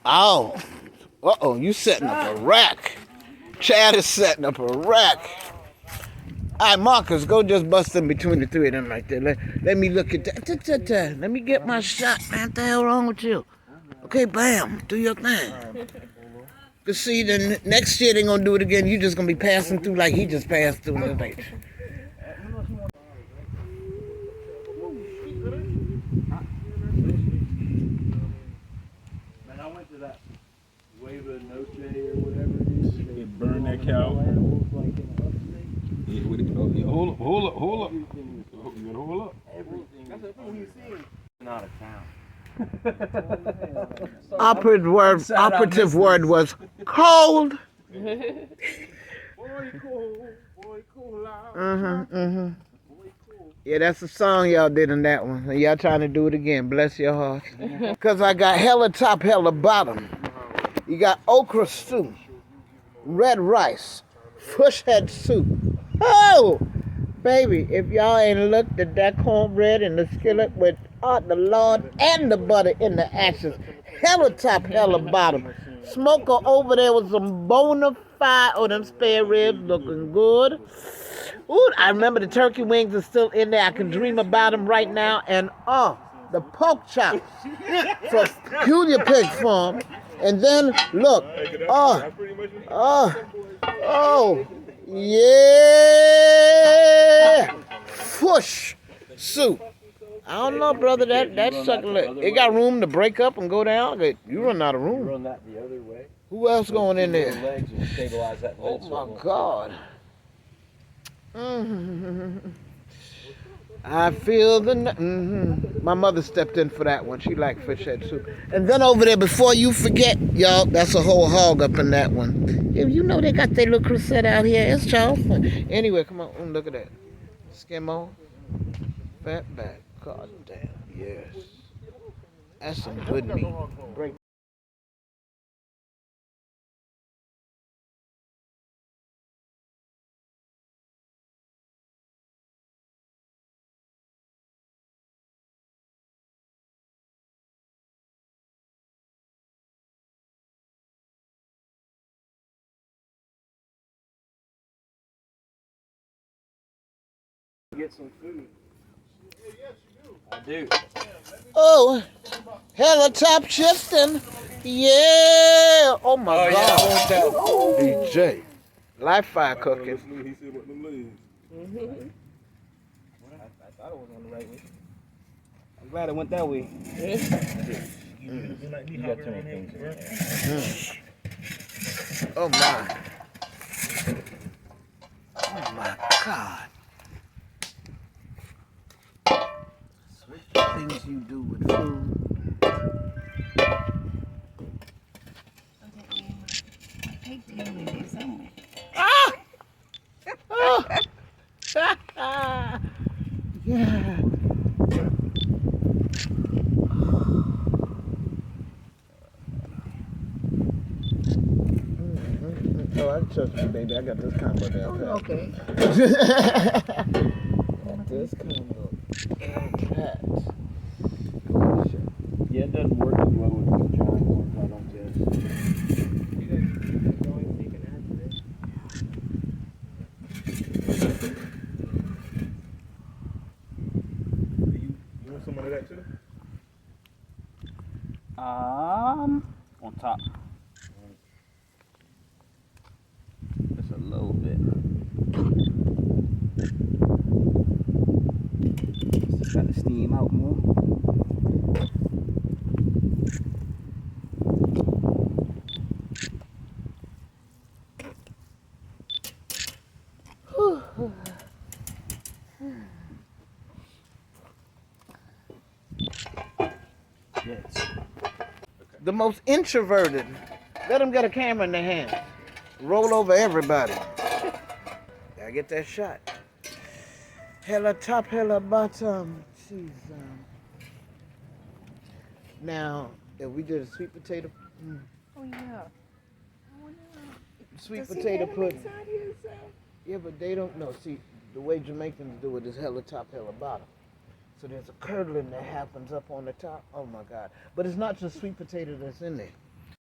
Oh. Uh-oh, you setting up a rack. Chad is setting up a rack. All right, Marcus, go just bust in between the three of them right there. Let me look at that. Let me get my shot, man. What the hell wrong with you? Okay, bam. Do your thing. Cause see, the next year they gonna do it again. You just gonna be passing through like he just passed through. Like, man, I went to that Wave of Noche or whatever it is. They burn that cow. Yeah, hold up. You gotta hold up. Everything. That's the thing you see. Not a town. operative word was cold. Boy, cool. Yeah, that's the song y'all did in that one. And y'all trying to do it again. Bless your heart. Cause I got hella top, hella bottom. You got okra stew, red rice, fish head soup. Oh, baby, if y'all ain't looked at that cornbread in the skillet with the Lord and the butter in the ashes, hella top, hella bottom. Smoker over there with some bona fide, them spare ribs looking good. Ooh, I remember the turkey wings are still in there. I can dream about them right now. And the pork chops for Julia Pig Farm. And then look, yeah, fish soup. I don't know, brother. That sucker. It got room to break up and go down. You run out of room. You run that the other way. Who else going in there? Legs and stabilize that Oh my God. I feel the. My mother stepped in for that one. She liked fish head soup. And then over there, before you forget, y'all, that's a whole hog up in that one. You know they got their little crusade out here. It's Charleston. Anyway, come on, look at that. Skimo, fat back. God damn, yes. That's some good meat. Break. Get some food. I do. Oh, hella top shifting. Yeah. Oh my God. Yeah, DJ. Live fire cooking. He said what them legs. I thought it was on the right way. I'm glad it went that way. You got too many things. Oh my. Oh my God. Things you do with food. Ah! Oh! Yeah. Oh, I trust me, baby. I got this combo down pat. Okay. Got this combo down pat. Yeah, it doesn't work as well with the giant ones, I don't guess. You want some of that too? On top. Just a little bit. Just gotta steam out more. Yes. The most introverted. Let them get a camera in their hands. Roll over everybody. Gotta get that shot. Hella top, hella bottom. Jeez. Now, if we did a sweet potato. Oh yeah. Sweet Does he potato have pudding. inside his, Yeah, but they don't know. See, the way Jamaicans do it is hella top, hella bottom. So there's a curdling that happens up on the top. Oh my God. But it's not just sweet potato that's in there.